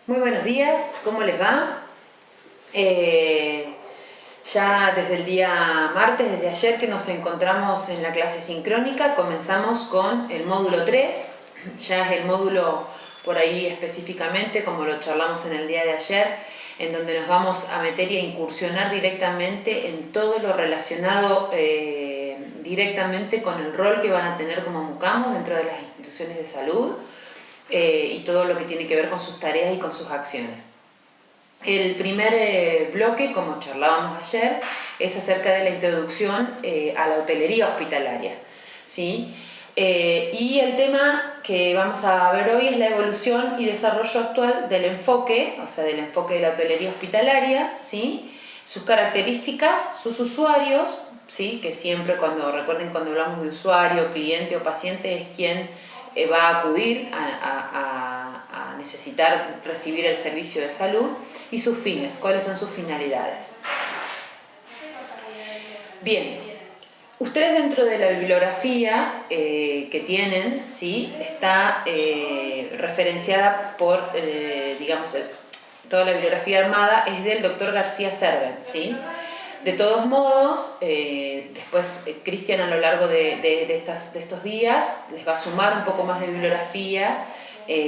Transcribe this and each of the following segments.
Muy buenos días, ¿cómo les va? Ya desde el día martes, desde ayer que nos encontramos en la clase sincrónica, comenzamos con el módulo 3. Ya es el módulo por ahí específicamente, como lo charlamos en el día de ayer, en donde nos vamos a meter y a incursionar directamente en todo lo relacionado directamente con el rol que van a tener como mucamos dentro de las instituciones de salud y todo lo que tiene que ver con sus tareas y con sus acciones. El primer bloque, como charlábamos ayer, es acerca de la introducción a la hotelería hospitalaria, ¿sí? Y el tema que vamos a ver hoy es la evolución y desarrollo actual del enfoque, o sea, del enfoque de la hotelería hospitalaria, ¿sí? Sus características, sus usuarios, ¿sí? Que siempre recuerden cuando hablamos de usuario, cliente o paciente es quien va a acudir a necesitar recibir el servicio de salud, y sus fines, cuáles son sus finalidades. Bien, ustedes dentro de la bibliografía que tienen, ¿sí? Está referenciada por, digamos, toda la bibliografía armada es del doctor García Serven, ¿sí? De todos modos, después Cristian a lo largo de estos días les va a sumar un poco más de bibliografía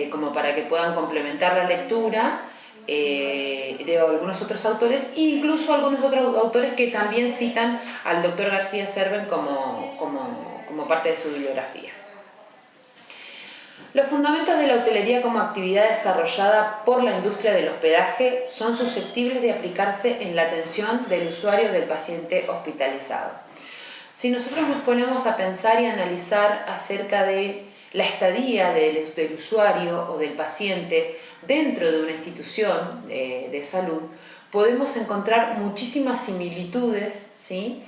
como para que puedan complementar la lectura de algunos otros autores e incluso algunos otros autores que también citan al doctor García Serven como parte de su bibliografía. Los fundamentos de la hotelería como actividad desarrollada por la industria del hospedaje son susceptibles de aplicarse en la atención del usuario del paciente hospitalizado. Si nosotros nos ponemos a pensar y analizar acerca de la estadía del usuario o del paciente dentro de una institución de salud, podemos encontrar muchísimas similitudes, ¿sí?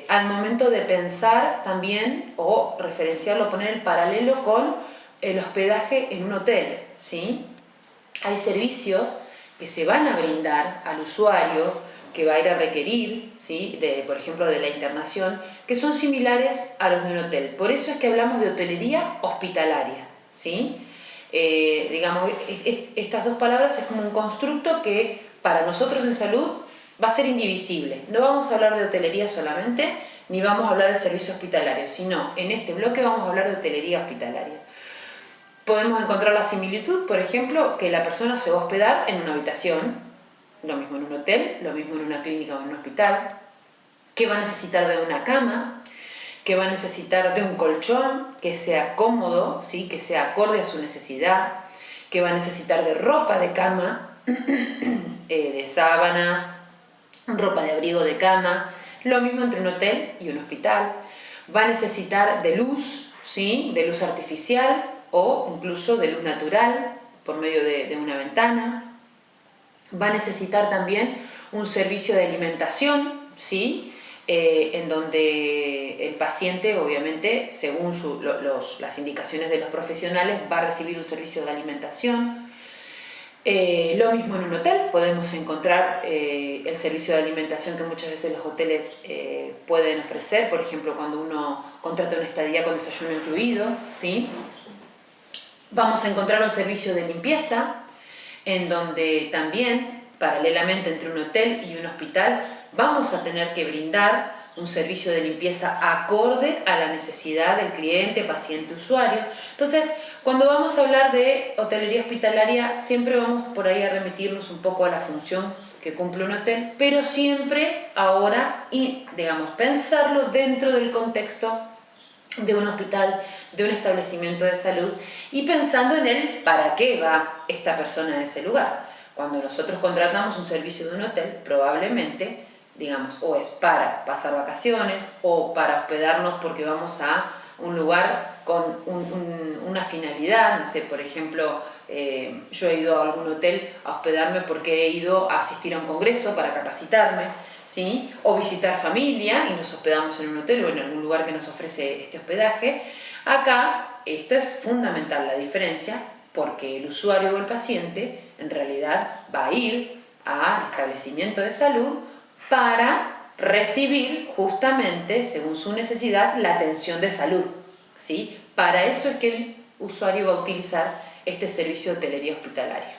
Al momento de pensar también o referenciarlo, poner el paralelo con el hospedaje en un hotel, ¿sí? Hay servicios que se van a brindar al usuario que va a ir a requerir, ¿sí? Por ejemplo, de la internación, que son similares a los de un hotel. Por eso es que hablamos de hotelería hospitalaria, ¿sí? Digamos, estas dos palabras es como un constructo que para nosotros en salud va a ser indivisible. No vamos a hablar de hotelería solamente, ni vamos a hablar de servicio hospitalario, sino en este bloque vamos a hablar de hotelería hospitalaria. Podemos encontrar la similitud, por ejemplo, que la persona se va a hospedar en una habitación, lo mismo en un hotel, lo mismo en una clínica o en un hospital, que va a necesitar de una cama, que va a necesitar de un colchón que sea cómodo, ¿sí? Que sea acorde a su necesidad, que va a necesitar de ropa de cama, de sábanas, ropa de abrigo de cama, lo mismo entre un hotel y un hospital. Va a necesitar de luz, ¿sí? De luz artificial o incluso de luz natural por medio de una ventana. Va a necesitar también un servicio de alimentación, ¿sí? En donde el paciente, obviamente, según las indicaciones de los profesionales, va a recibir un servicio de alimentación. Lo mismo en un hotel, podemos encontrar el servicio de alimentación que muchas veces los hoteles pueden ofrecer, por ejemplo, cuando uno contrata una estadía con desayuno incluido, ¿sí? Vamos a encontrar un servicio de limpieza, en donde también, paralelamente entre un hotel y un hospital, vamos a tener que brindar un servicio de limpieza acorde a la necesidad del cliente, paciente, usuario. Entonces, cuando vamos a hablar de hotelería hospitalaria, siempre vamos por ahí a remitirnos un poco a la función que cumple un hotel, pero siempre ahora, y digamos, pensarlo dentro del contexto de un hospital, de un establecimiento de salud, y pensando en el para qué va esta persona a ese lugar. Cuando nosotros contratamos un servicio de un hotel, probablemente, digamos, o es para pasar vacaciones o para hospedarnos porque vamos a un lugar con una finalidad, no sé, por ejemplo, yo he ido a algún hotel a hospedarme porque he ido a asistir a un congreso para capacitarme, ¿sí? O visitar familia y nos hospedamos en un hotel o en algún lugar que nos ofrece este hospedaje. Acá esto es fundamental, la diferencia, porque el usuario o el paciente en realidad va a ir al establecimiento de salud para recibir justamente, según su necesidad, la atención de salud, ¿sí? Para eso es que el usuario va a utilizar este servicio de hotelería hospitalaria.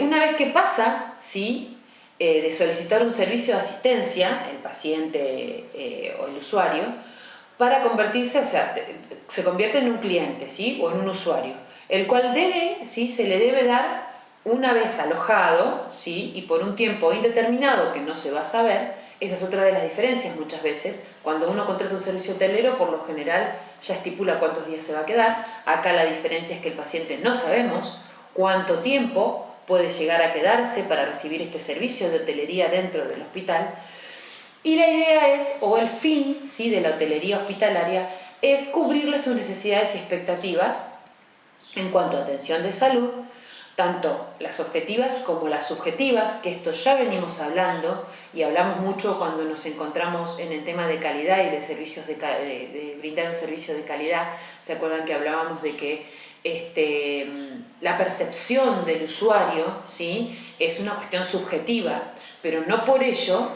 Una vez que pasa, ¿sí?, de solicitar un servicio de asistencia, el paciente o el usuario, para convertirse, o sea, se convierte en un cliente, ¿sí?, o en un usuario, el cual debe, ¿sí?, se le debe dar, una vez alojado, ¿sí?, y por un tiempo indeterminado que no se va a saber. Esa es otra de las diferencias muchas veces. Cuando uno contrata un servicio hotelero, por lo general ya estipula cuántos días se va a quedar. Acá la diferencia es que el paciente no sabemos cuánto tiempo puede llegar a quedarse para recibir este servicio de hotelería dentro del hospital. Y la idea es, o el fin, ¿sí?, de la hotelería hospitalaria, es cubrirle sus necesidades y expectativas en cuanto a atención de salud, tanto las objetivas como las subjetivas, que esto ya venimos hablando y hablamos mucho cuando nos encontramos en el tema de calidad y de servicios de brindar un servicio de calidad. ¿Se acuerdan que hablábamos de que la percepción del usuario, ¿sí?, es una cuestión subjetiva, pero no por ello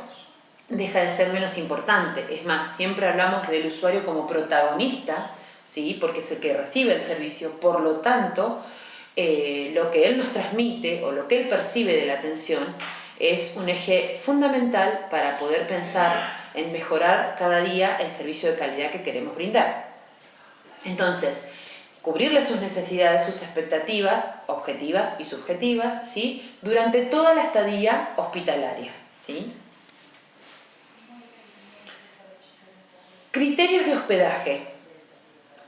deja de ser menos importante? Es más, siempre hablamos del usuario como protagonista, ¿sí?, porque es el que recibe el servicio. Por lo tanto, lo que él nos transmite o lo que él percibe de la atención es un eje fundamental para poder pensar en mejorar cada día el servicio de calidad que queremos brindar. Entonces, cubrirle sus necesidades, sus expectativas objetivas y subjetivas, ¿sí?, durante toda la estadía hospitalaria, ¿sí? Criterios de hospedaje.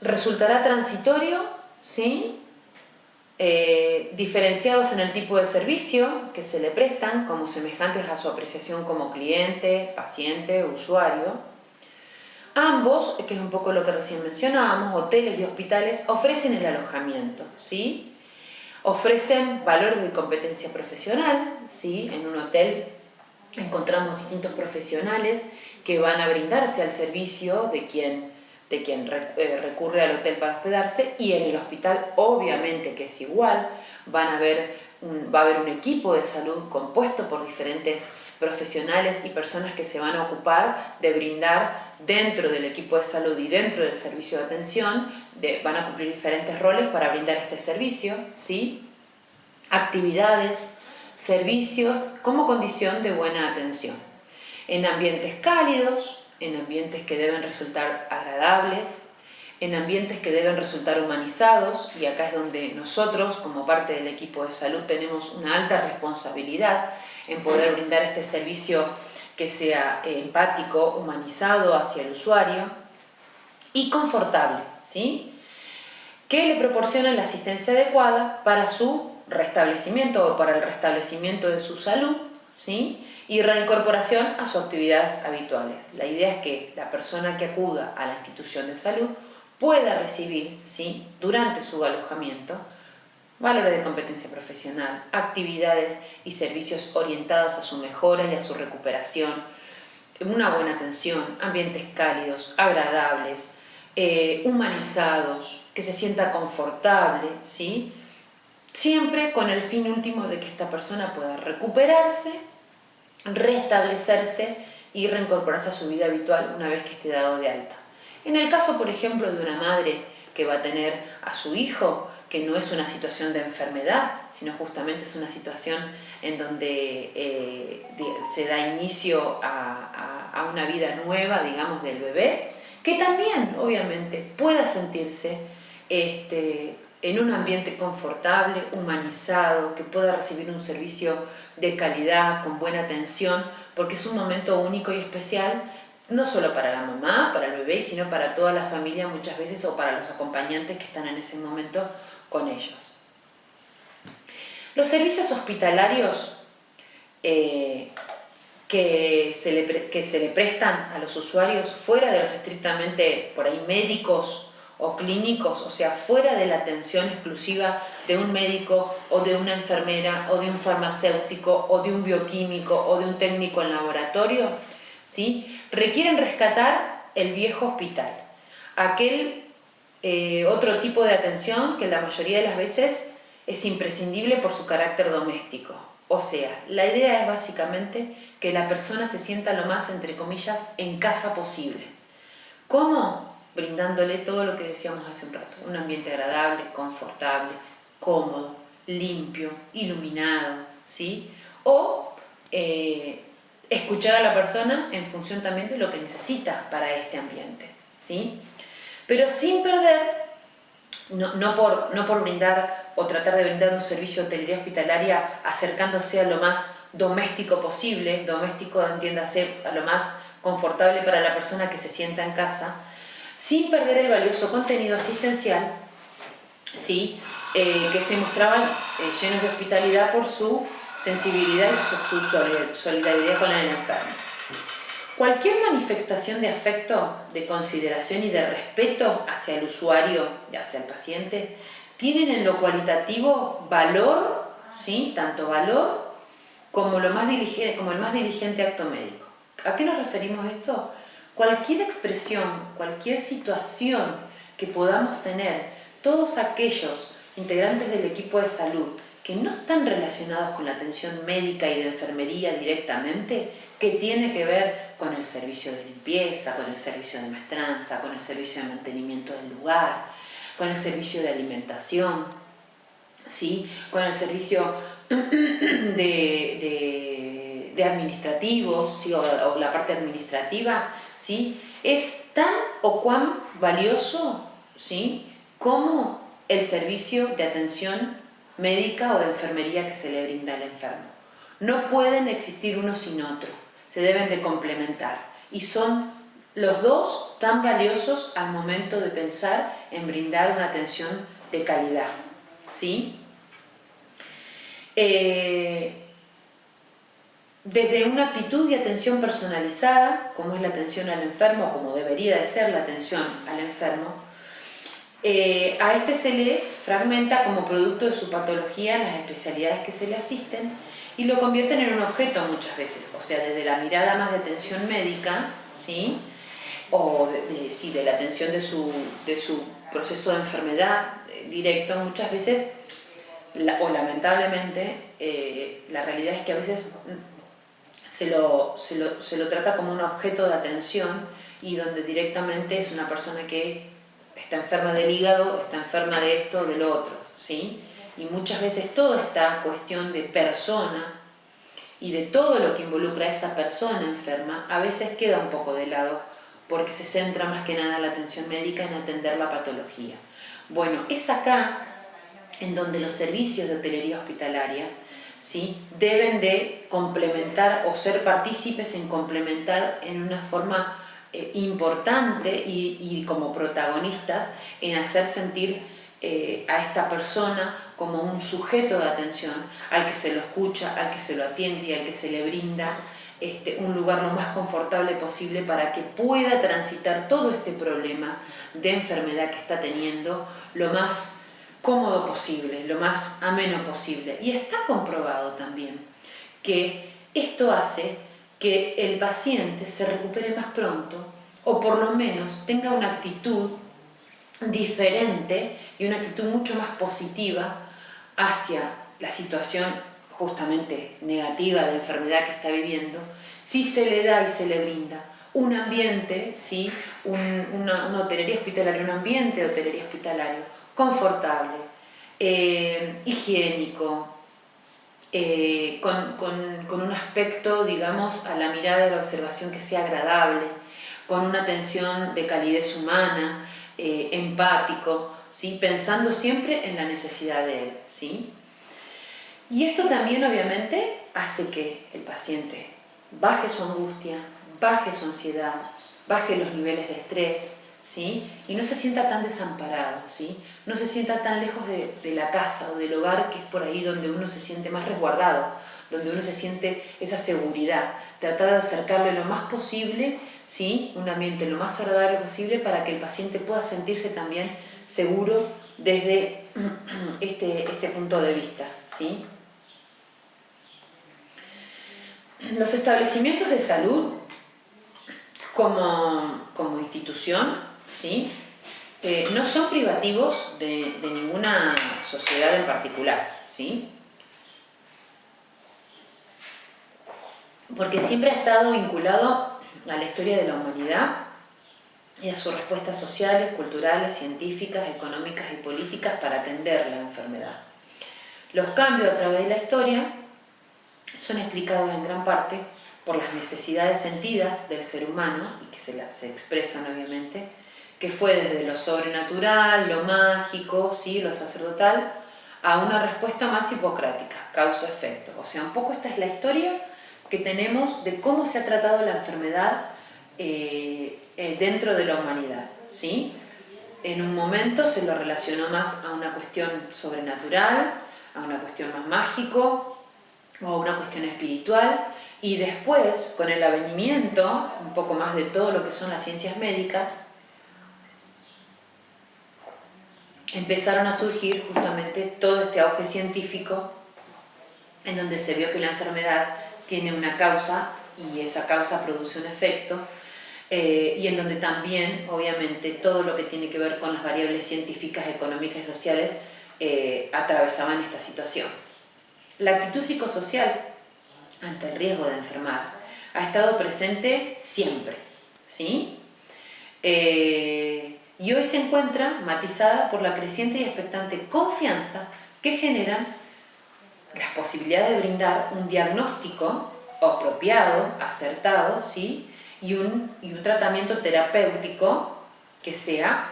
Resultará transitorio, ¿sí?, diferenciados en el tipo de servicio que se le prestan, como semejantes a su apreciación como cliente, paciente, usuario. Ambos, que es un poco lo que recién mencionábamos, hoteles y hospitales, ofrecen el alojamiento, ¿sí? Ofrecen valores de competencia profesional, ¿sí? En un hotel encontramos distintos profesionales que van a brindarse al servicio de quien recurre al hotel para hospedarse, y en el hospital obviamente que es igual. Va a haber un equipo de salud compuesto por diferentes profesionales y personas que se van a ocupar de brindar dentro del equipo de salud y dentro del servicio de atención, van a cumplir diferentes roles para brindar este servicio, ¿sí? Actividades, servicios como condición de buena atención. En ambientes cálidos, en ambientes que deben resultar agradables, en ambientes que deben resultar humanizados, y acá es donde nosotros, como parte del equipo de salud, tenemos una alta responsabilidad en poder brindar este servicio que sea empático, humanizado hacia el usuario y confortable, ¿sí?, que le proporcionen la asistencia adecuada para su restablecimiento o para el restablecimiento de su salud, ¿sí?, y reincorporación a sus actividades habituales. La idea es que la persona que acuda a la institución de salud pueda recibir, ¿sí?, durante su alojamiento, valores de competencia profesional, actividades y servicios orientados a su mejora y a su recuperación, una buena atención, ambientes cálidos, agradables, humanizados, que se sienta confortable, ¿sí?, siempre con el fin último de que esta persona pueda recuperarse, restablecerse y reincorporarse a su vida habitual una vez que esté dado de alta. En el caso, por ejemplo, de una madre que va a tener a su hijo, que no es una situación de enfermedad, sino justamente es una situación en donde se da inicio a una vida nueva, digamos, del bebé, que también, obviamente, pueda sentirse en un ambiente confortable, humanizado, que pueda recibir un servicio de calidad, con buena atención, porque es un momento único y especial, no solo para la mamá, para el bebé, sino para toda la familia muchas veces, o para los acompañantes que están en ese momento con ellos. Los servicios hospitalarios que se le prestan a los usuarios fuera de los estrictamente por ahí médicos o clínicos, o sea, fuera de la atención exclusiva de un médico o de una enfermera o de un farmacéutico o de un bioquímico o de un técnico en laboratorio, ¿sí?, requieren rescatar el viejo hospital, aquel otro tipo de atención que la mayoría de las veces es imprescindible por su carácter doméstico. O sea, la idea es básicamente que la persona se sienta lo más, entre comillas, en casa posible. ¿Cómo? brindándole todo lo que decíamos hace un rato, un ambiente agradable, confortable, cómodo, limpio, iluminado, ¿sí? O escuchar a la persona en función también de lo que necesita para este ambiente, ¿sí? Pero sin perder, no por brindar o tratar de brindar un servicio de hotelería hospitalaria acercándose a lo más doméstico posible, doméstico entiéndase a lo más confortable para la persona que se sienta en casa, sin perder el valioso contenido asistencial, ¿sí? Que se mostraban llenos de hospitalidad por su sensibilidad y su solidaridad con el enfermo. Cualquier manifestación de afecto, de consideración y de respeto hacia el usuario y hacia el paciente tienen en lo cualitativo valor, ¿sí? Tanto valor como el más diligente acto médico. ¿A qué nos referimos esto? Cualquier expresión, cualquier situación que podamos tener, todos aquellos integrantes del equipo de salud que no están relacionados con la atención médica y de enfermería directamente, que tiene que ver con el servicio de limpieza, con el servicio de maestranza, con el servicio de mantenimiento del lugar, con el servicio de alimentación, ¿sí? Con el servicio de administrativos, ¿sí? o la parte administrativa, ¿sí? Es tan o cuán valioso, ¿sí? como el servicio de atención médica o de enfermería que se le brinda al enfermo. No pueden existir uno sin otro, se deben de complementar y son los dos tan valiosos al momento de pensar en brindar una atención de calidad, ¿sí? Desde una actitud de atención personalizada, como es la atención al enfermo, como debería de ser la atención al enfermo, a este se le fragmenta como producto de su patología en las especialidades que se le asisten y lo convierten en un objeto muchas veces, o sea, desde la mirada más de atención médica, ¿sí? O de la atención de su proceso de enfermedad directo, muchas veces, o lamentablemente, la realidad es que a veces se lo trata como un objeto de atención y donde directamente es una persona que está enferma del hígado, está enferma de esto o de lo otro, ¿sí? Y muchas veces toda esta cuestión de persona y de todo lo que involucra a esa persona enferma a veces queda un poco de lado porque se centra más que nada la atención médica en atender la patología. Bueno, es acá en donde los servicios de hotelería hospitalaria, ¿sí? Deben de complementar o ser partícipes en complementar en una forma importante y como protagonistas en hacer sentir a esta persona como un sujeto de atención al que se lo escucha, al que se lo atiende y al que se le brinda un lugar lo más confortable posible para que pueda transitar todo este problema de enfermedad que está teniendo lo más cómodo posible, lo más ameno posible. Y está comprobado también que esto hace que el paciente se recupere más pronto o por lo menos tenga una actitud diferente y una actitud mucho más positiva hacia la situación justamente negativa de enfermedad que está viviendo, si se le da y se le brinda un ambiente, ¿sí? una hotelería hospitalaria, un ambiente de hotelería hospitalario confortable, higiénico, con un aspecto, digamos, a la mirada de la observación que sea agradable, con una atención de calidez humana, empático, ¿sí? Pensando siempre en la necesidad de él, ¿sí? Y esto también obviamente hace que el paciente baje su angustia, baje su ansiedad, baje los niveles de estrés, ¿sí? Y no se sienta tan desamparado, ¿sí? No se sienta tan lejos de la casa o del hogar, que es por ahí donde uno se siente más resguardado, donde uno se siente esa seguridad. Tratar de acercarle lo más posible, ¿sí? Un ambiente lo más agradable posible para que el paciente pueda sentirse también seguro desde este punto de vista, ¿sí? Los establecimientos de salud como institución, ¿sí? No son privativos de ninguna sociedad en particular, ¿sí? Porque siempre ha estado vinculado a la historia de la humanidad y a sus respuestas sociales, culturales, científicas, económicas y políticas para atender la enfermedad. Los cambios a través de la historia son explicados en gran parte por las necesidades sentidas del ser humano, y que se expresan obviamente, que fue desde lo sobrenatural, lo mágico, ¿sí?, lo sacerdotal, a una respuesta más hipocrática, causa-efecto. O sea, un poco esta es la historia que tenemos de cómo se ha tratado la enfermedad dentro de la humanidad, ¿sí? En un momento se lo relacionó más a una cuestión sobrenatural, a una cuestión más mágico o a una cuestión espiritual, y después, con el avenimiento un poco más de todo lo que son las ciencias médicas, empezaron a surgir justamente todo este auge científico en donde se vio que la enfermedad tiene una causa y esa causa produce un efecto, y en donde también, obviamente, todo lo que tiene que ver con las variables científicas, económicas y sociales atravesaban esta situación. La actitud psicosocial ante el riesgo de enfermar ha estado presente siempre, ¿sí? Y hoy se encuentra matizada por la creciente y expectante confianza que generan las posibilidades de brindar un diagnóstico apropiado, acertado, ¿sí?, y un tratamiento terapéutico que sea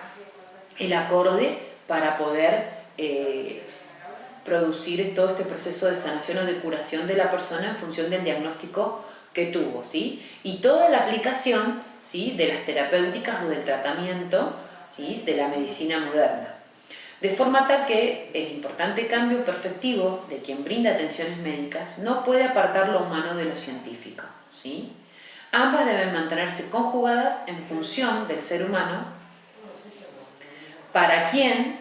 el acorde para poder producir todo este proceso de sanación o de curación de la persona en función del diagnóstico que tuvo, ¿sí? Y toda la aplicación, ¿sí?, de las terapéuticas o del tratamiento, ¿sí?, de la medicina moderna. De forma tal que el importante cambio perspectivo de quien brinda atenciones médicas no puede apartar lo humano de lo científico, ¿sí? Ambas deben mantenerse conjugadas en función del ser humano, para quien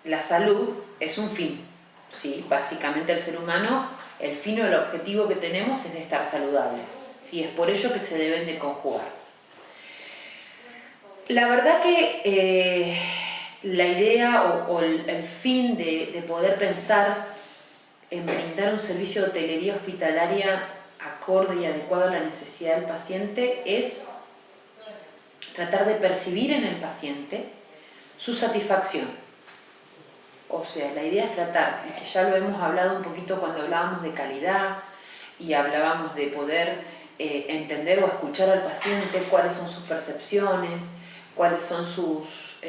la salud es un fin, ¿sí? Básicamente el ser humano, el fin o el objetivo que tenemos es de estar saludables, ¿sí? Es por ello que se deben de conjugar. La verdad que la idea o el fin de poder pensar en brindar un servicio de hotelería hospitalaria acorde y adecuado a la necesidad del paciente es tratar de percibir en el paciente su satisfacción. O sea, la idea es tratar, y que ya lo hemos hablado un poquito cuando hablábamos de calidad y hablábamos de poder entender o escuchar al paciente cuáles son sus percepciones, cuáles son sus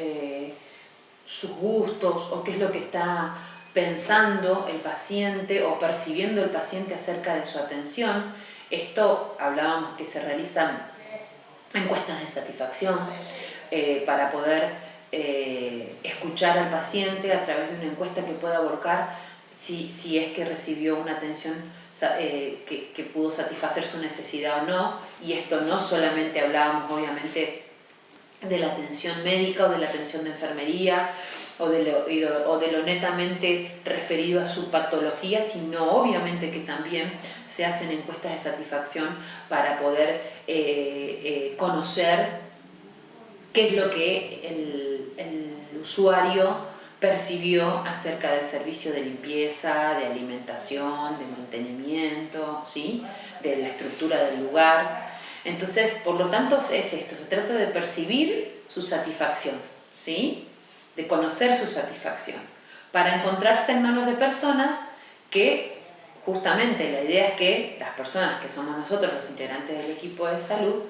gustos o qué es lo que está pensando el paciente o percibiendo el paciente acerca de su atención. Esto hablábamos que se realizan encuestas de satisfacción para poder escuchar al paciente a través de una encuesta que pueda volcar si es que recibió una atención que pudo satisfacer su necesidad o no. Y esto no solamente hablábamos obviamente de la atención médica o de la atención de enfermería o de lo netamente referido a su patología, sino obviamente que también se hacen encuestas de satisfacción para poder conocer qué es lo que el usuario percibió acerca del servicio de limpieza, de alimentación, de mantenimiento, ¿sí?, de la estructura del lugar. Entonces, por lo tanto, es esto, se trata de percibir su satisfacción, ¿sí?, de conocer su satisfacción, para encontrarse en manos de personas que, justamente, la idea es que las personas que somos nosotros, los integrantes del equipo de salud,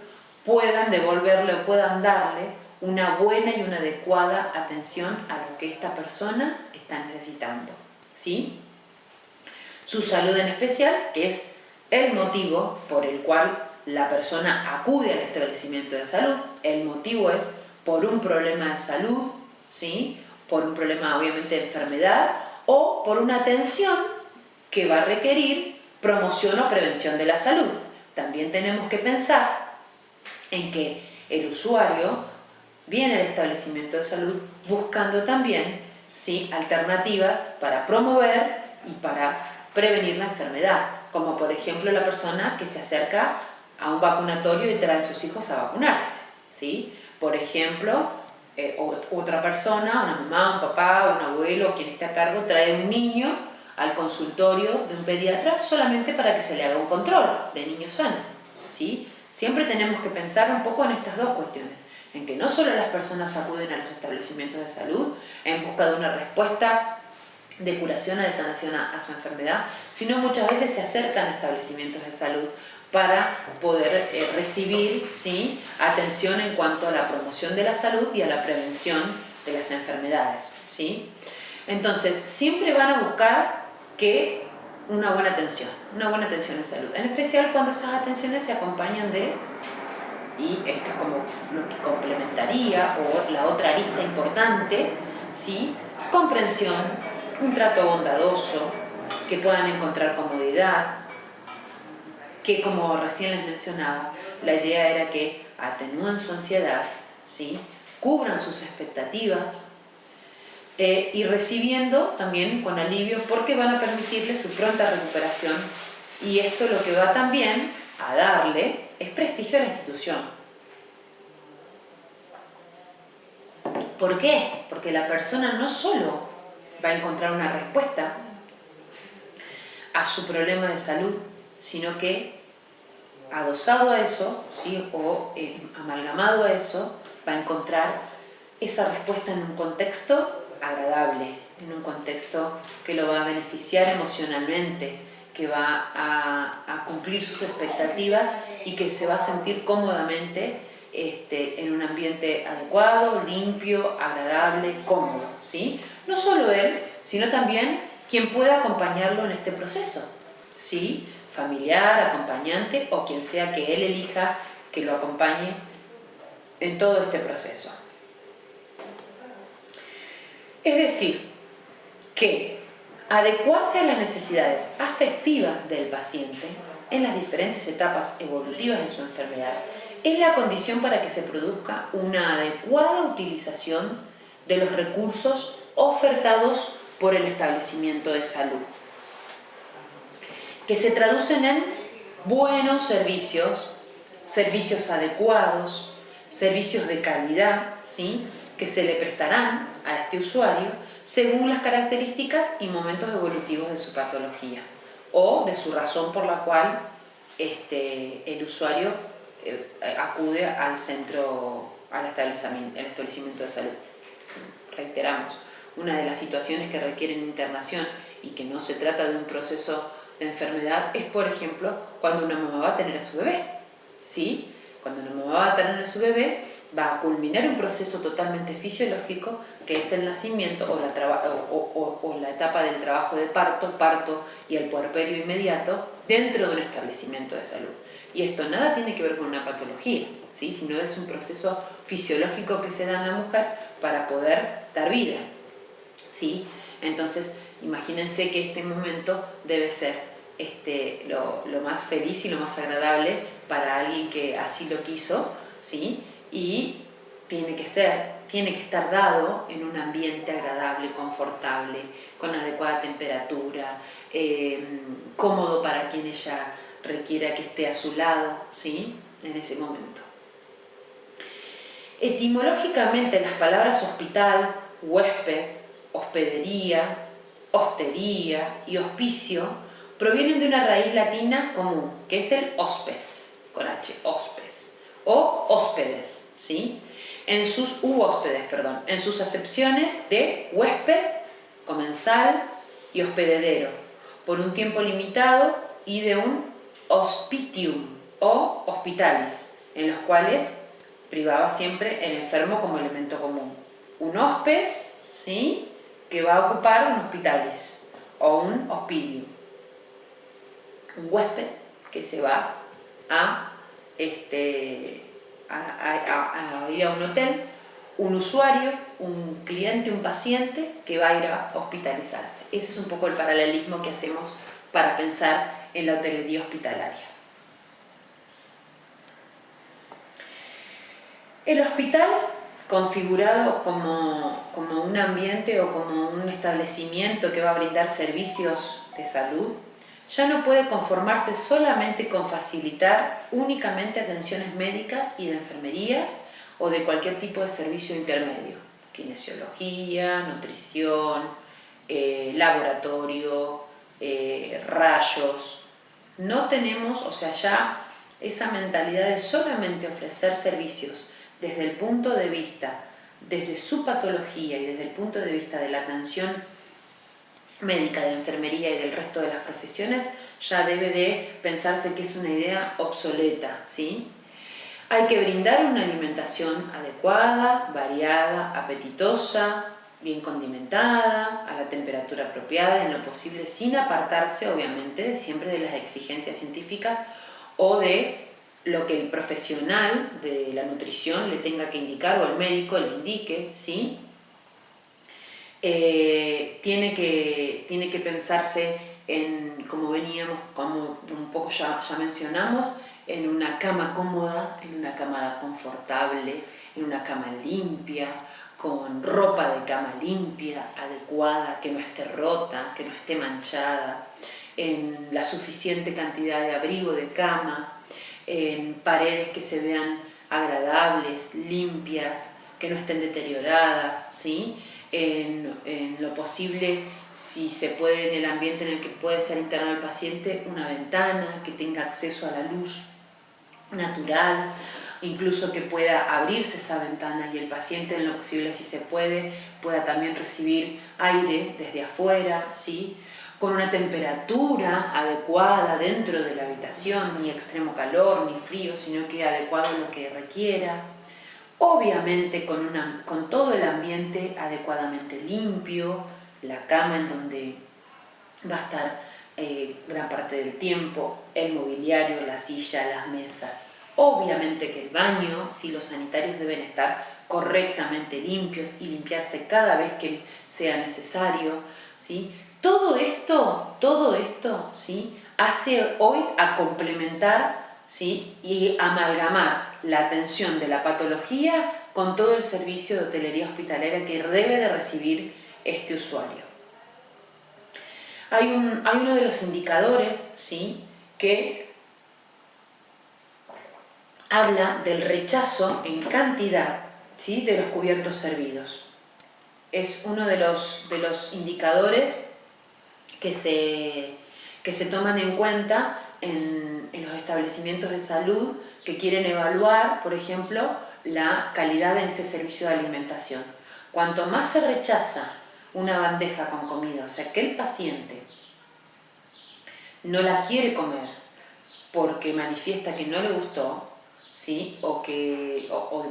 puedan devolverle o puedan darle una buena y una adecuada atención a lo que esta persona está necesitando, ¿sí? Su salud en especial, que es el motivo por el cual la persona acude al establecimiento de salud. El motivo es por un problema de salud, ¿sí?, por un problema obviamente de enfermedad o por una atención que va a requerir promoción o prevención de la salud. También tenemos que pensar en que el usuario viene al establecimiento de salud buscando también, ¿sí?, alternativas para promover y para prevenir la enfermedad, como por ejemplo la persona que se acerca a un vacunatorio y trae a sus hijos a vacunarse, ¿sí? Por ejemplo, otra persona, una mamá, un papá, un abuelo, quien esté a cargo, trae un niño al consultorio de un pediatra solamente para que se le haga un control de niño sano, ¿sí? Siempre tenemos que pensar un poco en estas dos cuestiones. en que no solo las personas acuden a los establecimientos de salud en busca de una respuesta de curación o de sanación a su enfermedad, sino muchas veces se acercan a establecimientos de salud para poder recibir, ¿sí?, atención en cuanto a la promoción de la salud y a la prevención de las enfermedades, ¿sí? Entonces, siempre van a buscar que una buena atención en salud, en especial cuando esas atenciones se acompañan de, y esto es como lo que complementaría o la otra arista importante, ¿sí?, comprensión, un trato bondadoso, que puedan encontrar comodidad, que como recién les mencionaba, la idea era que atenúen su ansiedad, ¿sí?, cubran sus expectativas, y recibiendo también con alivio, porque van a permitirle su pronta recuperación, y esto lo que va también a darle es prestigio a la institución. ¿Por qué? Porque la persona no solo va a encontrar una respuesta a su problema de salud, sino que adosado a eso, ¿sí?, o amalgamado a eso, va a encontrar esa respuesta en un contexto agradable, en un contexto que lo va a beneficiar emocionalmente, que va a cumplir sus expectativas y que se va a sentir cómodamente en un ambiente adecuado, limpio, agradable, cómodo, ¿sí? No solo él, sino también quien pueda acompañarlo en este proceso, ¿sí?, familiar, acompañante o quien sea que él elija que lo acompañe en todo este proceso. Es decir, que adecuarse a las necesidades afectivas del paciente en las diferentes etapas evolutivas de su enfermedad es la condición para que se produzca una adecuada utilización de los recursos ofertados por el establecimiento de salud, que se traducen en buenos servicios, servicios adecuados, servicios de calidad, ¿sí?, que se le prestarán a este usuario según las características y momentos evolutivos de su patología o de su razón por la cual el usuario acude al centro, al establecimiento de salud. Reiteramos, una de las situaciones que requieren internación y que no se trata de un proceso de enfermedad es, por ejemplo, cuando una mamá va a tener a su bebé, ¿sí? Cuando una mamá va a tener a su bebé, va a culminar un proceso totalmente fisiológico que es el nacimiento o la etapa del trabajo de parto y el puerperio inmediato dentro de un establecimiento de salud. Y esto nada tiene que ver con una patología, ¿sí?, sino es un proceso fisiológico que se da en la mujer para poder dar vida, ¿sí? Entonces, imagínense que este momento debe ser lo más feliz y lo más agradable para alguien que así lo quiso, ¿sí? Y tiene que estar dado en un ambiente agradable, confortable, con adecuada temperatura, cómodo para quien ella requiera que esté a su lado, ¿sí?, en ese momento. Etimológicamente, las palabras hospital, huésped, hospedería, hostería y hospicio provienen de una raíz latina común, que es el hospes, con H, hospes, o hóspedes, ¿sí?, en sus acepciones de huésped, comensal y hospedero, por un tiempo limitado, y de un hospitium o hospitalis, en los cuales privaba siempre el enfermo como elemento común. Un hospes, ¿sí?, que va a ocupar un hospitalis o un hospitium. Un huésped que se va a ir a un hotel, un usuario, un cliente, un paciente que va a ir a hospitalizarse. Ese es un poco el paralelismo que hacemos para pensar en la hotelería hospitalaria. El hospital, configurado como un ambiente o como un establecimiento que va a brindar servicios de salud, ya no puede conformarse solamente con facilitar únicamente atenciones médicas y de enfermerías o de cualquier tipo de servicio intermedio, kinesiología, nutrición, laboratorio, rayos. No tenemos, ya esa mentalidad de solamente ofrecer servicios desde el punto de vista, desde su patología y desde el punto de vista de la atención médica, de enfermería y del resto de las profesiones, ya debe de pensarse que es una idea obsoleta, ¿sí? Hay que brindar una alimentación adecuada, variada, apetitosa, bien condimentada, a la temperatura apropiada, en lo posible sin apartarse, obviamente, siempre de las exigencias científicas o de lo que el profesional de la nutrición le tenga que indicar o el médico le indique, ¿sí? Tiene que pensarse en, como veníamos, como un poco ya mencionamos, en una cama cómoda, en una cama confortable, en una cama limpia, con ropa de cama limpia, adecuada, que no esté rota, que no esté manchada, en la suficiente cantidad de abrigo de cama, en paredes que se vean agradables, limpias, que no estén deterioradas, ¿sí? En lo posible, si se puede, en el ambiente en el que puede estar internado el paciente, una ventana que tenga acceso a la luz natural, incluso que pueda abrirse esa ventana y el paciente, en lo posible, si se puede, pueda también recibir aire desde afuera, ¿sí? Con una temperatura adecuada dentro de la habitación, ni extremo calor ni frío, sino que adecuado a lo que requiera. Obviamente con todo el ambiente adecuadamente limpio, la cama en donde va a estar gran parte del tiempo, el mobiliario, la silla, las mesas. Obviamente que el baño, sí, los sanitarios deben estar correctamente limpios y limpiarse cada vez que sea necesario, ¿sí? Todo esto, ¿sí?, hace hoy a complementar, ¿sí?, y amalgamar la atención de la patología con todo el servicio de hotelería hospitalera que debe de recibir este usuario. Hay uno de los indicadores, ¿sí?, que habla del rechazo en cantidad, ¿sí?, de los cubiertos servidos. Es uno de los indicadores que se toman en cuenta en los establecimientos de salud que quieren evaluar, por ejemplo, la calidad en este servicio de alimentación. Cuanto más se rechaza una bandeja con comida, o sea, que el paciente no la quiere comer porque manifiesta que no le gustó, ¿sí?, o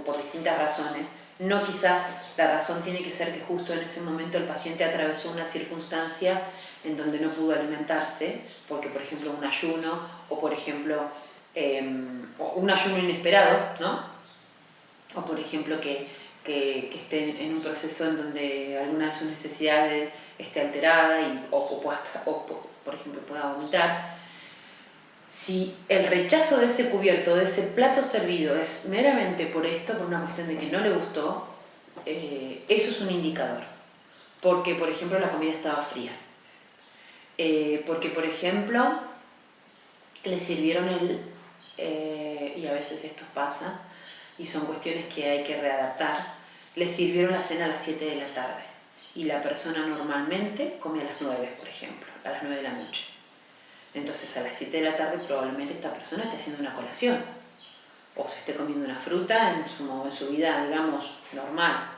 por distintas razones, no, quizás la razón tiene que ser que justo en ese momento el paciente atravesó una circunstancia en donde no pudo alimentarse, porque por ejemplo un ayuno, o por ejemplo un ayuno inesperado, ¿no? O por ejemplo que esté en un proceso en donde alguna de sus necesidades esté alterada o por ejemplo pueda vomitar. Si el rechazo de ese cubierto, de ese plato servido, es meramente por esto, por una cuestión de que no le gustó, eso es un indicador. Porque, por ejemplo, la comida estaba fría. Porque, por ejemplo, le sirvieron y a veces esto pasa, y son cuestiones que hay que readaptar, le sirvieron la cena a las 7 de la tarde. Y la persona normalmente come a las 9, por ejemplo, a las 9 de la noche. Entonces a las 7 de la tarde probablemente esta persona esté haciendo una colación o se esté comiendo una fruta en su vida, digamos, normal.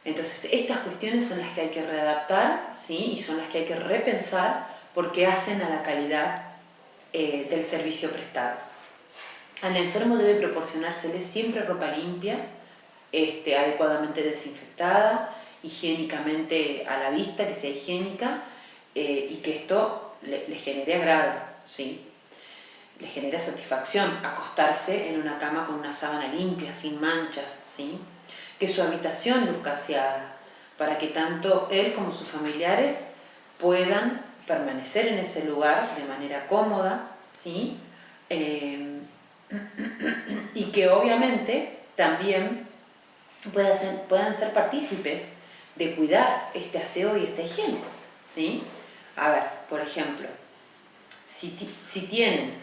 Entonces estas cuestiones son las que hay que readaptar, ¿sí?, y son las que hay que repensar porque hacen a la calidad del servicio prestado. Al enfermo debe proporcionársele siempre ropa limpia, adecuadamente desinfectada, higiénicamente a la vista, que sea higiénica, y que esto le genere agrado, ¿sí? Le genera satisfacción acostarse en una cama con una sábana limpia, sin manchas, ¿sí? Que su habitación luzca aseada, para que tanto él como sus familiares puedan permanecer en ese lugar de manera cómoda, ¿sí? Y que obviamente también puedan ser partícipes de cuidar este aseo y esta higiene, ¿sí? A ver, por ejemplo, si tienen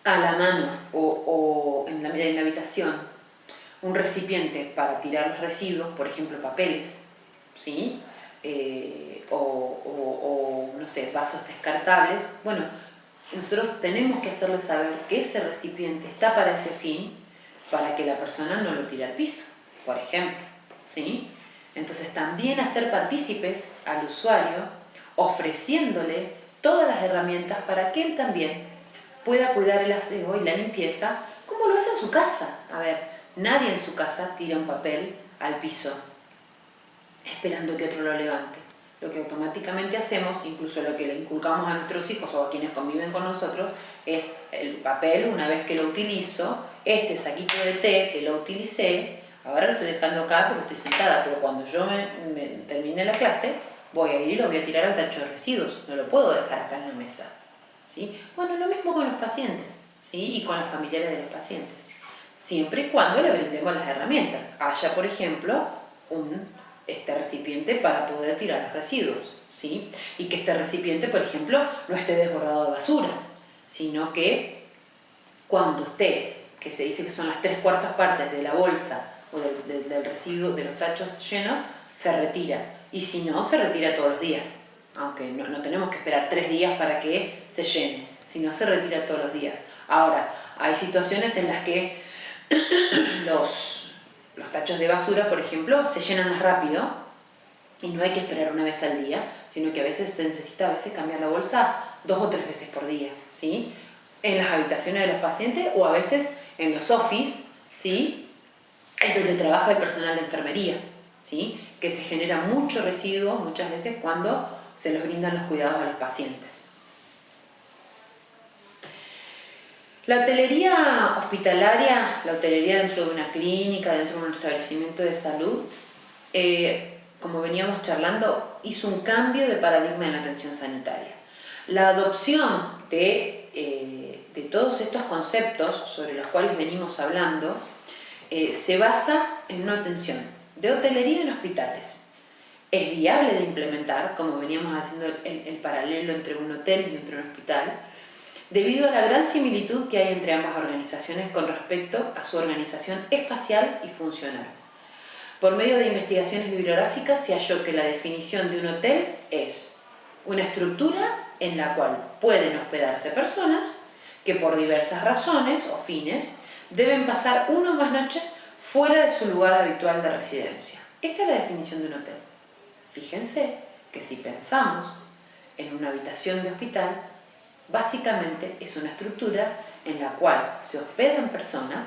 a la mano o en la habitación un recipiente para tirar los residuos, por ejemplo, papeles, ¿sí?, o no sé, vasos descartables, bueno, nosotros tenemos que hacerles saber que ese recipiente está para ese fin, para que la persona no lo tire al piso, por ejemplo, ¿sí? Entonces también hacer partícipes al usuario, ofreciéndole todas las herramientas para que él también pueda cuidar el aseo y la limpieza como lo hace en su casa. A ver, nadie en su casa tira un papel al piso esperando que otro lo levante. Lo que automáticamente hacemos, incluso lo que le inculcamos a nuestros hijos o a quienes conviven con nosotros, es el papel, una vez que lo utilizo, este saquito de té que lo utilicé, ahora lo estoy dejando acá porque estoy sentada, pero cuando yo me termine la clase, voy a ir y lo voy a tirar al tacho de residuos, no lo puedo dejar acá en la mesa, ¿sí? Bueno, lo mismo con los pacientes, ¿sí? Y con las familiares de los pacientes, siempre y cuando le brindemos las herramientas. Haya, por ejemplo, un recipiente para poder tirar los residuos, ¿sí? Y que este recipiente, por ejemplo, no esté desbordado de basura, sino que cuando esté, que se dice que son las 3/4 partes de la bolsa o del residuo, de los tachos llenos, se retira. Y si no, se retira todos los días, aunque no tenemos que esperar 3 días para que se llene, sino se retira todos los días. Ahora, hay situaciones en las que los tachos de basura, por ejemplo, se llenan más rápido y no hay que esperar una vez al día, sino que a veces se necesita cambiar la bolsa 2 o 3 veces por día, ¿sí? En las habitaciones de los pacientes o a veces en los office, ¿sí? Es donde trabaja el personal de enfermería, ¿sí? Que se genera mucho residuo muchas veces cuando se les brindan los cuidados a los pacientes. La hotelería hospitalaria, la hotelería dentro de una clínica, dentro de un establecimiento de salud, como veníamos charlando, hizo un cambio de paradigma en la atención sanitaria. La adopción de todos estos conceptos sobre los cuales venimos hablando se basa en una atención de hotelería en hospitales. Es viable de implementar, como veníamos haciendo el paralelo entre un hotel y entre un hospital, debido a la gran similitud que hay entre ambas organizaciones con respecto a su organización espacial y funcional. Por medio de investigaciones bibliográficas se halló que la definición de un hotel es una estructura en la cual pueden hospedarse personas que por diversas razones o fines deben pasar una o más noches fuera de su lugar habitual de residencia. Esta es la definición de un hotel. Fíjense que si pensamos en una habitación de hospital, básicamente es una estructura en la cual se hospedan personas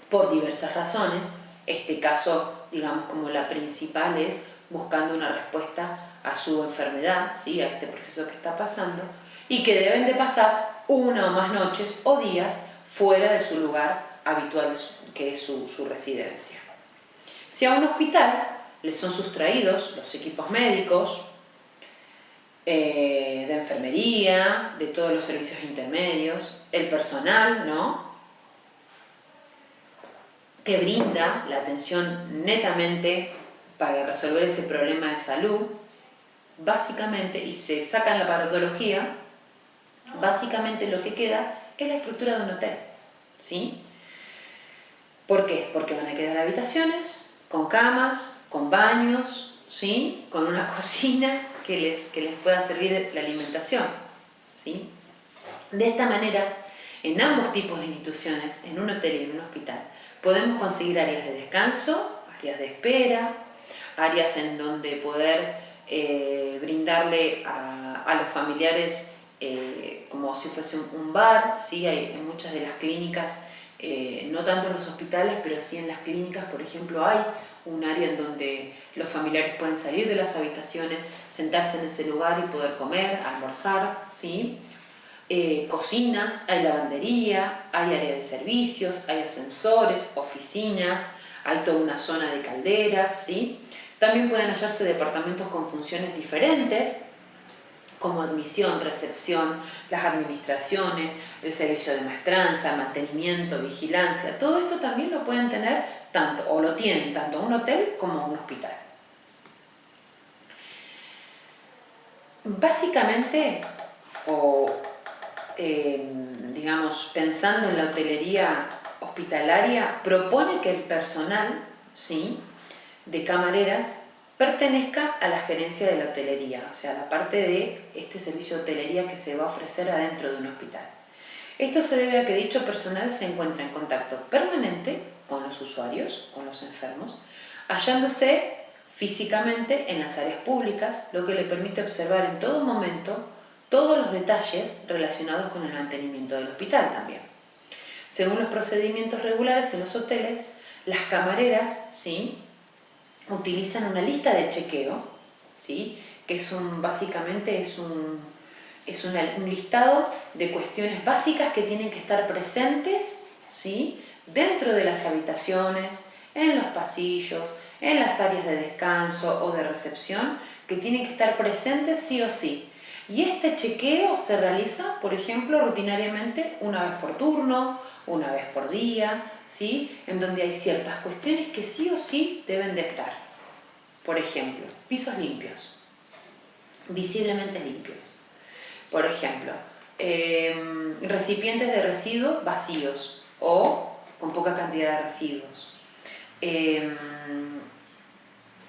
por diversas razones. Este caso, digamos, como la principal es buscando una respuesta a su enfermedad, ¿sí? A este proceso que está pasando, y que deben de pasar una o más noches o días fuera de su lugar habitual, que es su residencia. Si a un hospital les son sustraídos los equipos médicos, de enfermería, de todos los servicios intermedios, el personal, ¿no?, que brinda la atención netamente para resolver ese problema de salud, básicamente, y se sacan la patología, básicamente lo que queda es la estructura de un hotel, ¿sí? ¿Por qué? Porque van a quedar habitaciones con camas, con baños, ¿sí?, con una cocina que les pueda servir la alimentación, ¿sí? De esta manera, en ambos tipos de instituciones, en un hotel y en un hospital, podemos conseguir áreas de descanso, áreas de espera, áreas en donde poder brindarle a los familiares como si fuese un bar, ¿sí? Hay en muchas de las clínicas, no tanto en los hospitales, pero sí en las clínicas, por ejemplo, hay un área en donde los familiares pueden salir de las habitaciones, sentarse en ese lugar y poder comer, almorzar, ¿sí? Cocinas, hay lavandería, hay área de servicios, hay ascensores, oficinas, hay toda una zona de calderas, ¿sí? También pueden hallarse departamentos con funciones diferentes, como admisión, recepción, las administraciones, el servicio de maestranza, mantenimiento, vigilancia. Todo esto también lo pueden tener o lo tienen tanto un hotel como un hospital. Básicamente, digamos, pensando en la hotelería hospitalaria, propone que el personal, ¿sí?, de camareras pertenezca a la gerencia de la hotelería, o sea, la parte de este servicio de hotelería que se va a ofrecer adentro de un hospital. Esto se debe a que dicho personal se encuentra en contacto permanente con los usuarios, con los enfermos, hallándose físicamente en las áreas públicas, lo que le permite observar en todo momento todos los detalles relacionados con el mantenimiento del hospital también. Según los procedimientos regulares en los hoteles, las camareras, ¿sí?, utilizan una lista de chequeo, ¿sí?, que básicamente es un listado de cuestiones básicas que tienen que estar presentes, ¿sí?, dentro de las habitaciones, en los pasillos, en las áreas de descanso o de recepción, que tienen que estar presentes sí o sí. Y este chequeo se realiza, por ejemplo, rutinariamente una vez por turno, una vez por día, ¿sí?, en donde hay ciertas cuestiones que sí o sí deben de estar. Por ejemplo, pisos limpios, visiblemente limpios. Por ejemplo, recipientes de residuos vacíos o con poca cantidad de residuos.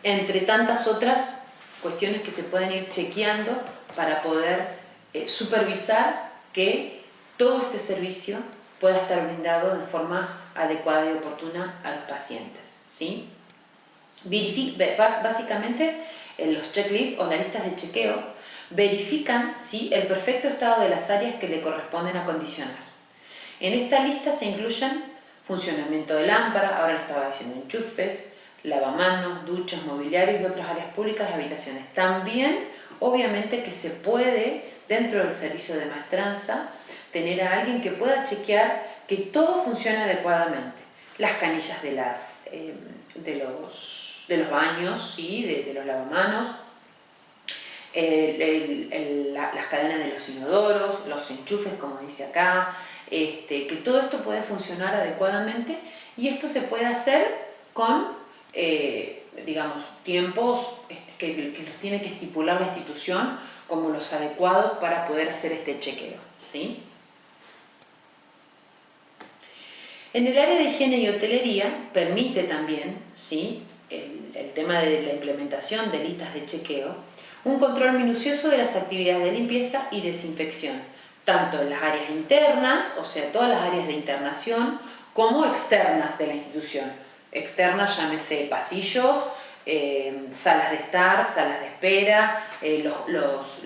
Entre tantas otras cuestiones que se pueden ir chequeando para poder supervisar que todo este servicio pueda estar brindado de forma adecuada y oportuna a los pacientes, ¿sí? Básicamente, los checklists o las listas de chequeo verifican, ¿sí?, el perfecto estado de las áreas que le corresponden acondicionar. En esta lista se incluyen funcionamiento de lámpara, ahora le estaba diciendo enchufes, lavamanos, duchas, mobiliarios y otras áreas públicas y habitaciones. También, obviamente, que se puede, dentro del servicio de maestranza, tener a alguien que pueda chequear que todo funcione adecuadamente. Las canillas de los baños, ¿sí?, de los lavamanos, las cadenas de los inodoros, los enchufes, como dice acá, que todo esto puede funcionar adecuadamente, y esto se puede hacer con, digamos, tiempos que los tiene que estipular la institución como los adecuados para poder hacer este chequeo, ¿sí? En el área de higiene y hotelería permite también, ¿sí?, el tema de la implementación de listas de chequeo, un control minucioso de las actividades de limpieza y desinfección, tanto en las áreas internas, o sea, todas las áreas de internación, como externas de la institución. Externas, llámese pasillos, salas de estar, salas de espera, los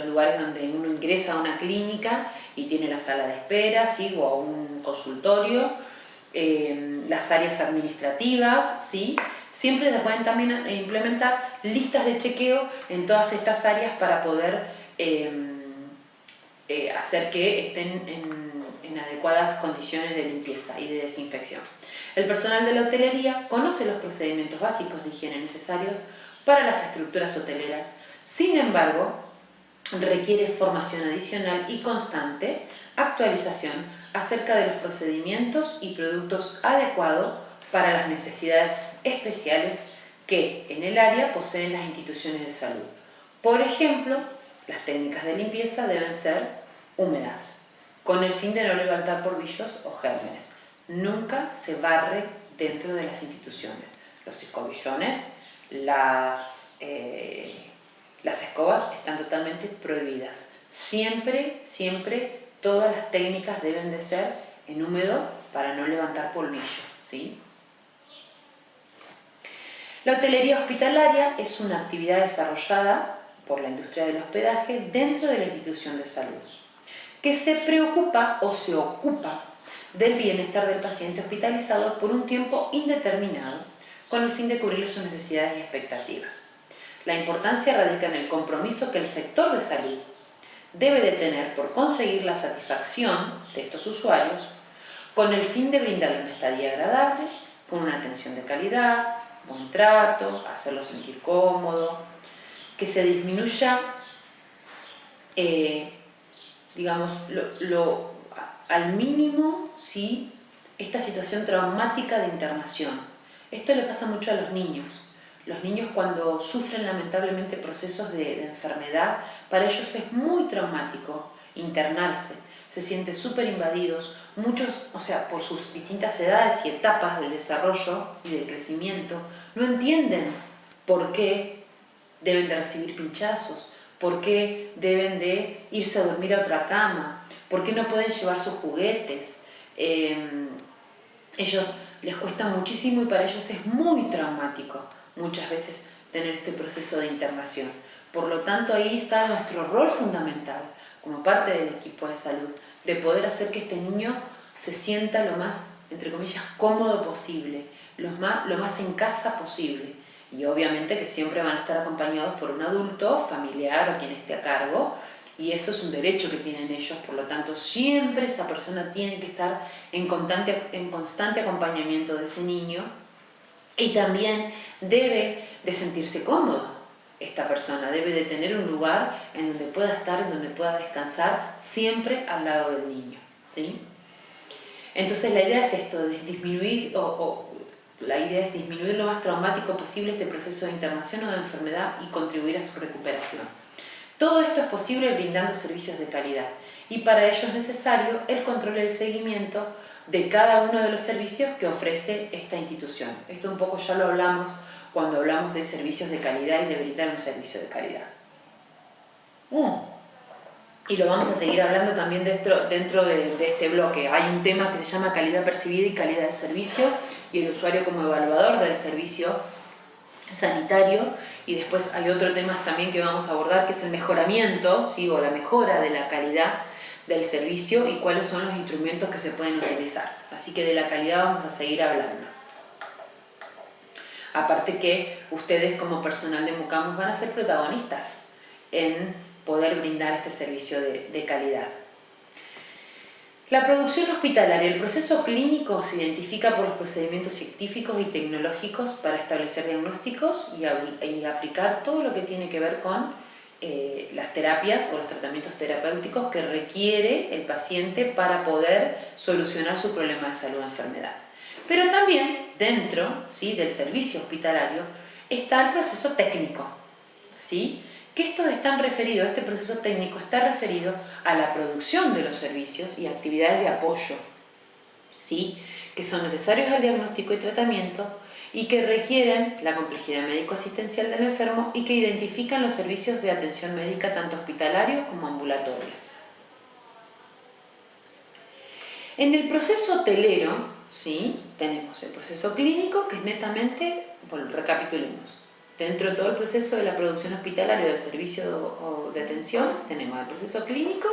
lugares donde uno ingresa a una clínica y tiene la sala de espera, ¿sí?, o a un consultorio, las áreas administrativas, ¿sí? Siempre se pueden también implementar listas de chequeo en todas estas áreas para poder hacer que estén en adecuadas condiciones de limpieza y de desinfección. El personal de la hotelería conoce los procedimientos básicos de higiene necesarios para las estructuras hoteleras. Sin embargo, requiere formación adicional y constante actualización acerca de los procedimientos y productos adecuados para las necesidades especiales que en el área poseen las instituciones de salud. Por ejemplo, las técnicas de limpieza deben ser húmedas, con el fin de no levantar polvillos o gérmenes. Nunca se barre dentro de las instituciones. Los escobillones, las escobas están totalmente prohibidas. Siempre todas las técnicas deben de ser en húmedo para no levantar polvillo, ¿sí? La hotelería hospitalaria es una actividad desarrollada por la industria del hospedaje dentro de la institución de salud, que se preocupa o se ocupa del bienestar del paciente hospitalizado por un tiempo indeterminado, con el fin de cubrirle sus necesidades y expectativas. La importancia radica en el compromiso que el sector de salud debe de tener por conseguir la satisfacción de estos usuarios, con el fin de brindarle una estadía agradable, con una atención de calidad, buen trato, hacerlo sentir cómodo, que se disminuya, digamos, al mínimo, ¿sí?, esta situación traumática de internación. Esto le pasa mucho a los niños. Los niños, cuando sufren lamentablemente procesos de enfermedad, para ellos es muy traumático internarse. Se sienten súper invadidos. Muchos, o sea, por sus distintas edades y etapas del desarrollo y del crecimiento, no entienden por qué deben de recibir pinchazos, por qué deben de irse a dormir a otra cama, ¿Por qué no pueden llevar sus juguetes? Ellos les cuesta muchísimo y para ellos es muy traumático muchas veces tener este proceso de internación. Por lo tanto, ahí está nuestro rol fundamental como parte del equipo de salud, de poder hacer que este niño se sienta lo más, entre comillas, cómodo posible, lo más en casa posible. Y obviamente que siempre van a estar acompañados por un adulto, familiar o quien esté a cargo, y eso es un derecho que tienen ellos, por lo tanto siempre esa persona tiene que estar en constante acompañamiento de ese niño, y también debe de sentirse cómodo. Esta persona debe de tener un lugar en donde pueda estar, en donde pueda descansar, siempre al lado del niño, ¿sí? Entonces la idea es esto, de disminuir, la idea es disminuir lo más traumático posible este proceso de internación o de enfermedad y contribuir a su recuperación. Todo esto es posible brindando servicios de calidad y para ello es necesario el control y el seguimiento de cada uno de los servicios que ofrece esta institución. Esto un poco ya lo hablamos cuando hablamos de servicios de calidad y de brindar un servicio de calidad. Y lo vamos a seguir hablando también dentro de este bloque. Hay un tema que se llama calidad percibida y calidad del servicio y el usuario como evaluador del servicio sanitario, y después hay otro tema también que vamos a abordar que es el mejoramiento, ¿sí? O la mejora de la calidad del servicio y cuáles son los instrumentos que se pueden utilizar. Así que de la calidad vamos a seguir hablando. Aparte que ustedes como personal de Mucamus van a ser protagonistas en poder brindar este servicio de calidad. La producción hospitalaria. El proceso clínico se identifica por los procedimientos científicos y tecnológicos para establecer diagnósticos y aplicar todo lo que tiene que ver con las terapias o los tratamientos terapéuticos que requiere el paciente para poder solucionar su problema de salud o enfermedad. Pero también dentro, ¿sí?, del servicio hospitalario está el proceso técnico, ¿sí? Que este proceso técnico está referido a la producción de los servicios y actividades de apoyo, ¿sí?, que son necesarios al diagnóstico y tratamiento y que requieren la complejidad médico-asistencial del enfermo y que identifican los servicios de atención médica tanto hospitalarios como ambulatorios. En el proceso hotelero, ¿sí?, tenemos el proceso clínico, que es netamente, bueno, recapitulemos. Dentro de todo el proceso de la producción hospitalaria del servicio de atención, tenemos el proceso clínico,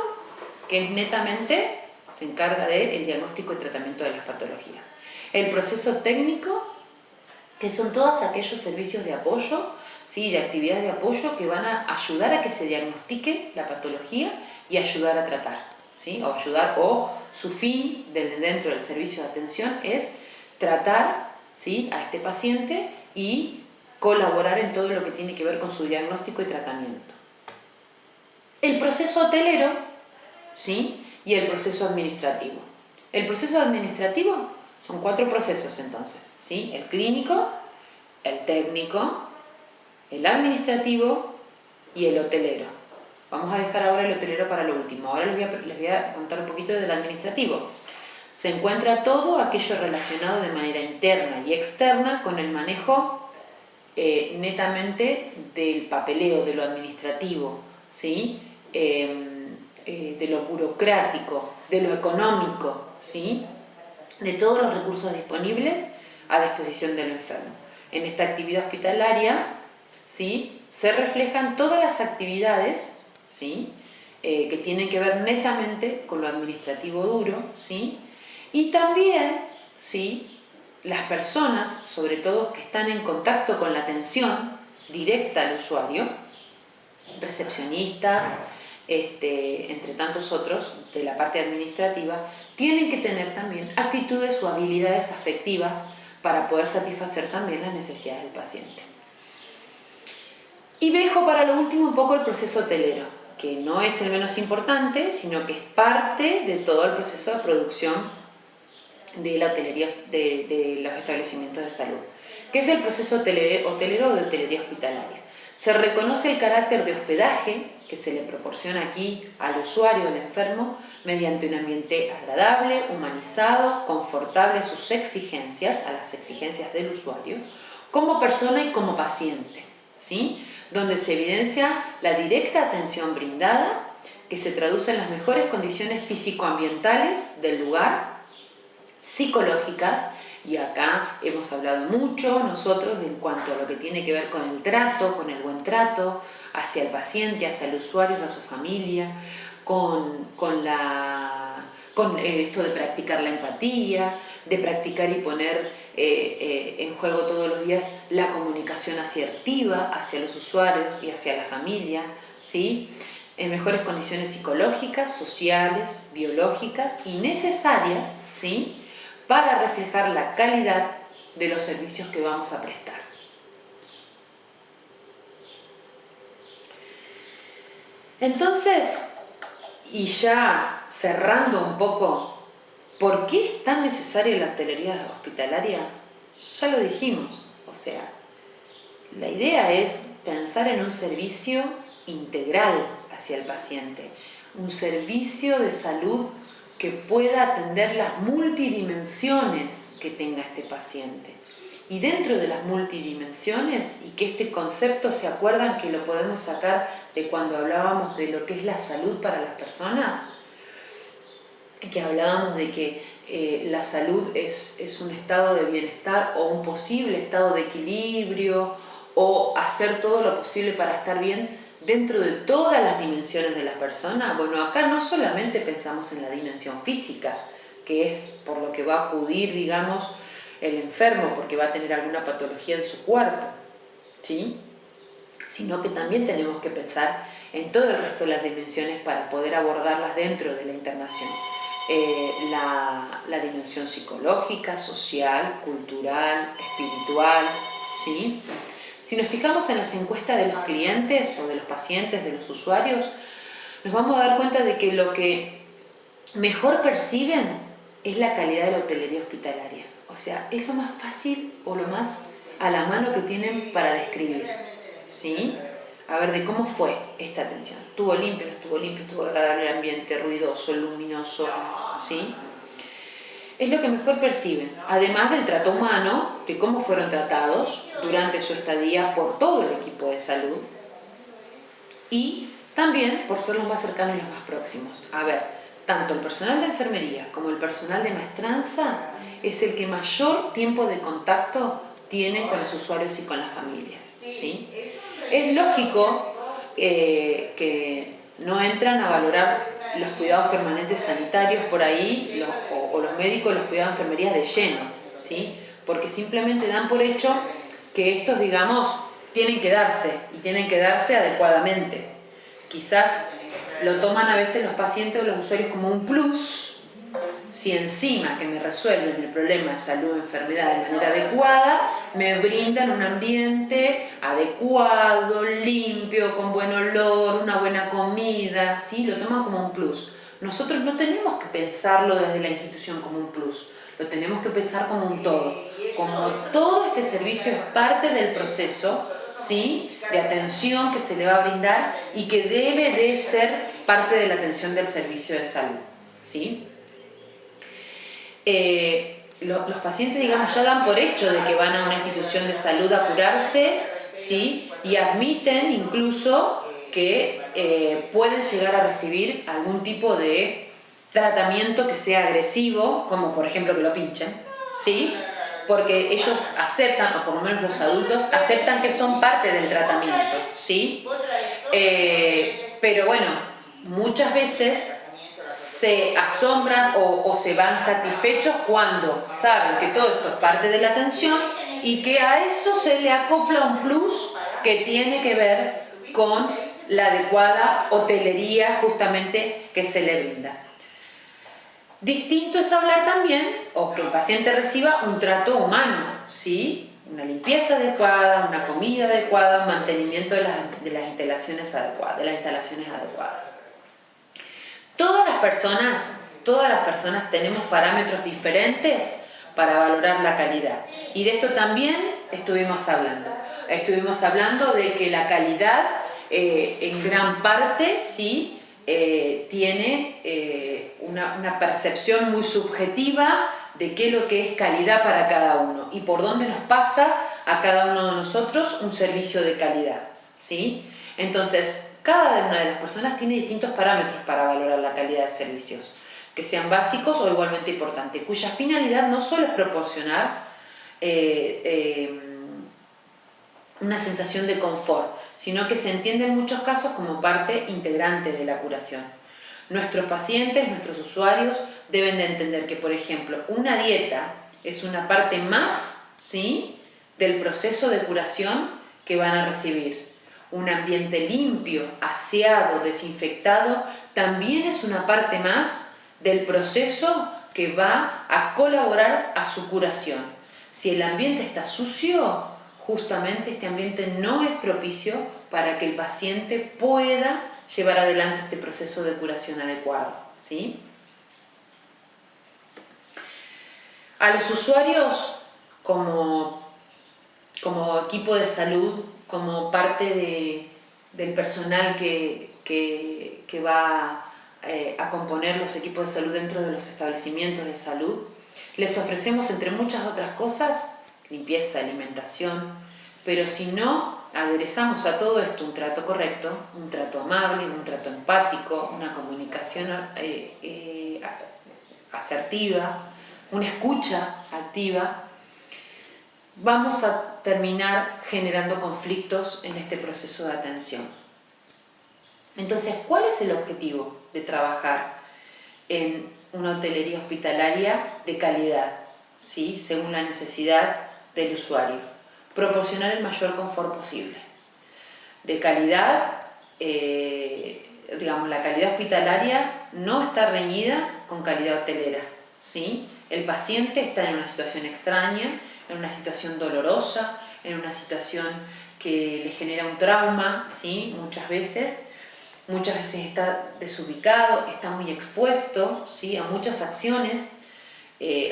que es netamente, se encarga del diagnóstico y tratamiento de las patologías. El proceso técnico, que son todos aquellos servicios de apoyo, ¿sí?, de actividades de apoyo que van a ayudar a que se diagnostique la patología y ayudar a tratar, ¿sí?, o su fin dentro del servicio de atención es tratar, ¿sí?, a este paciente y colaborar en todo lo que tiene que ver con su diagnóstico y tratamiento. El proceso hotelero, ¿sí?, y el proceso administrativo. El proceso administrativo son 4 procesos entonces, ¿sí?, el clínico, el técnico, el administrativo y el hotelero. Vamos a dejar ahora el hotelero para lo último. Ahora les voy a contar un poquito del administrativo. Se encuentra todo aquello relacionado de manera interna y externa con el manejo netamente del papeleo, de lo administrativo, ¿sí?, de lo burocrático, de lo económico, ¿sí?, de todos los recursos disponibles a disposición del enfermo. En esta actividad hospitalaria, ¿sí?, se reflejan todas las actividades, ¿sí?, que tienen que ver netamente con lo administrativo duro, ¿sí?, y también, ¿sí?, las personas, sobre todo que están en contacto con la atención directa al usuario, recepcionistas, entre tantos otros de la parte administrativa, tienen que tener también actitudes o habilidades afectivas para poder satisfacer también las necesidades del paciente. Y dejo para lo último un poco el proceso hotelero, que no es el menos importante, sino que es parte de todo el proceso de producción de la hotelería, de los establecimientos de salud, que es el proceso hotelero o de hotelería hospitalaria. Se reconoce el carácter de hospedaje que se le proporciona aquí al usuario, al enfermo, mediante un ambiente agradable, humanizado, confortable a sus exigencias, a las exigencias del usuario, como persona y como paciente, ¿sí?, donde se evidencia la directa atención brindada, que se traduce en las mejores condiciones físico-ambientales del lugar, psicológicas, y acá hemos hablado mucho nosotros en cuanto a lo que tiene que ver con el trato, con el buen trato hacia el paciente, hacia el usuario, hacia su familia, con esto de practicar la empatía, de practicar y poner en juego todos los días la comunicación asertiva hacia los usuarios y hacia la familia, ¿sí? En mejores condiciones psicológicas, sociales, biológicas y necesarias, ¿sí?, para reflejar la calidad de los servicios que vamos a prestar. Entonces, y ya cerrando un poco, ¿por qué es tan necesaria la hostelería hospitalaria? Ya lo dijimos, o sea, la idea es pensar en un servicio integral hacia el paciente, un servicio de salud que pueda atender las multidimensiones que tenga este paciente. Y dentro de las multidimensiones, y que este concepto, ¿se acuerdan que lo podemos sacar de cuando hablábamos de lo que es la salud para las personas? Que hablábamos de que la salud es un estado de bienestar o un posible estado de equilibrio, o hacer todo lo posible para estar bien dentro de todas las dimensiones de la persona. Bueno, acá no solamente pensamos en la dimensión física, que es por lo que va a acudir, digamos, el enfermo, porque va a tener alguna patología en su cuerpo, ¿sí?, sino que también tenemos que pensar en todo el resto de las dimensiones para poder abordarlas dentro de la internación. La dimensión psicológica, social, cultural, espiritual, ¿sí? Si nos fijamos en las encuestas de los clientes o de los pacientes, de los usuarios, nos vamos a dar cuenta de que lo que mejor perciben es la calidad de la hotelería hospitalaria. O sea, es lo más fácil o lo más a la mano que tienen para describir, ¿sí? A ver, de cómo fue esta atención. ¿Estuvo limpio, no estuvo limpio? ¿Estuvo agradable el ambiente, ruidoso, luminoso? ¿Sí? Es lo que mejor perciben, además del trato humano, de cómo fueron tratados durante su estadía por todo el equipo de salud, y también por ser los más cercanos y los más próximos. A ver, tanto el personal de enfermería como el personal de maestranza es el que mayor tiempo de contacto tiene con los usuarios y con las familias, ¿sí? Es lógico que no entran a valorar los cuidados permanentes sanitarios por ahí, o los médicos, los cuidados de enfermería de lleno, ¿sí? Porque simplemente dan por hecho que estos, digamos, tienen que darse, y tienen que darse adecuadamente. Quizás lo toman a veces los pacientes o los usuarios como un plus, si encima que me resuelven el problema de salud o enfermedad de manera adecuada, me brindan un ambiente adecuado, limpio, con buen olor, una buena comida, ¿sí? Lo toman como un plus. Nosotros no tenemos que pensarlo desde la institución como un plus, lo tenemos que pensar como un todo. Como todo este servicio es parte del proceso, ¿sí?, de atención que se le va a brindar y que debe de ser parte de la atención del servicio de salud, ¿sí? Los pacientes, digamos, ya dan por hecho de que van a una institución de salud a curarse, ¿sí?, y admiten incluso que pueden llegar a recibir algún tipo de tratamiento que sea agresivo, como por ejemplo que lo pinchen, ¿sí?, porque ellos aceptan, o por lo menos los adultos, aceptan que son parte del tratamiento, ¿sí? Pero bueno, muchas veces se asombran o se van satisfechos cuando saben que todo esto es parte de la atención y que a eso se le acopla un plus que tiene que ver con la adecuada hotelería justamente que se le brinda. Distinto es hablar también, o que el paciente reciba un trato humano, ¿sí?, una limpieza adecuada, una comida adecuada, un mantenimiento de las instalaciones adecuadas. Todas las personas tenemos parámetros diferentes para valorar la calidad. Y de esto también estuvimos hablando. Estuvimos hablando de que la calidad en gran parte, ¿sí?, tiene una percepción muy subjetiva de qué es lo que es calidad para cada uno y por dónde nos pasa a cada uno de nosotros un servicio de calidad, ¿sí? Entonces, Cada una de las personas tiene distintos parámetros para valorar la calidad de servicios, que sean básicos o igualmente importantes, cuya finalidad no solo es proporcionar una sensación de confort, sino que se entiende en muchos casos como parte integrante de la curación. Nuestros pacientes, nuestros usuarios, deben de entender que, por ejemplo, una dieta es una parte más, ¿sí?, del proceso de curación que van a recibir. Un ambiente limpio, aseado, desinfectado, también es una parte más del proceso que va a colaborar a su curación. Si el ambiente está sucio, justamente este ambiente no es propicio para que el paciente pueda llevar adelante este proceso de curación adecuado, ¿sí? A los usuarios, como equipo de salud, como parte del personal que va a componer los equipos de salud dentro de los establecimientos de salud, les ofrecemos, entre muchas otras cosas, limpieza, alimentación, pero si no aderezamos a todo esto un trato correcto, un trato amable, un trato empático, una comunicación asertiva, una escucha activa, vamos a terminar generando conflictos en este proceso de atención. Entonces, ¿cuál es el objetivo de trabajar en una hotelería hospitalaria de calidad, ¿sí?, según la necesidad del usuario? Proporcionar el mayor confort posible. De calidad, digamos, la calidad hospitalaria no está reñida con calidad hotelera, ¿sí? El paciente está en una situación extraña, en una situación dolorosa, en una situación que le genera un trauma, ¿sí?, muchas veces está desubicado, está muy expuesto, ¿sí?, a muchas acciones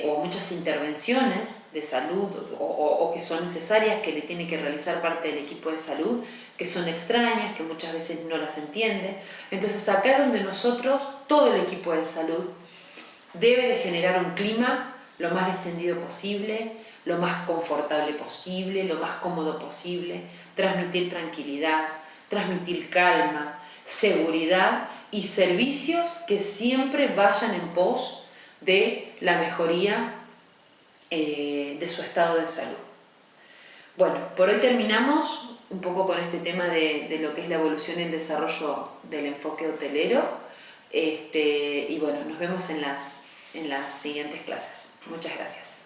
o muchas intervenciones de salud o que son necesarias, que le tiene que realizar parte del equipo de salud, que son extrañas, que muchas veces no las entiende. Entonces acá es donde nosotros, todo el equipo de salud, debe de generar un clima lo más distendido posible, lo más confortable posible, lo más cómodo posible, transmitir tranquilidad, transmitir calma, seguridad y servicios que siempre vayan en pos de la mejoría de su estado de salud. Bueno, por hoy terminamos un poco con este tema de lo que es la evolución y el desarrollo del enfoque hotelero. Y bueno, nos vemos en las siguientes clases. Muchas gracias.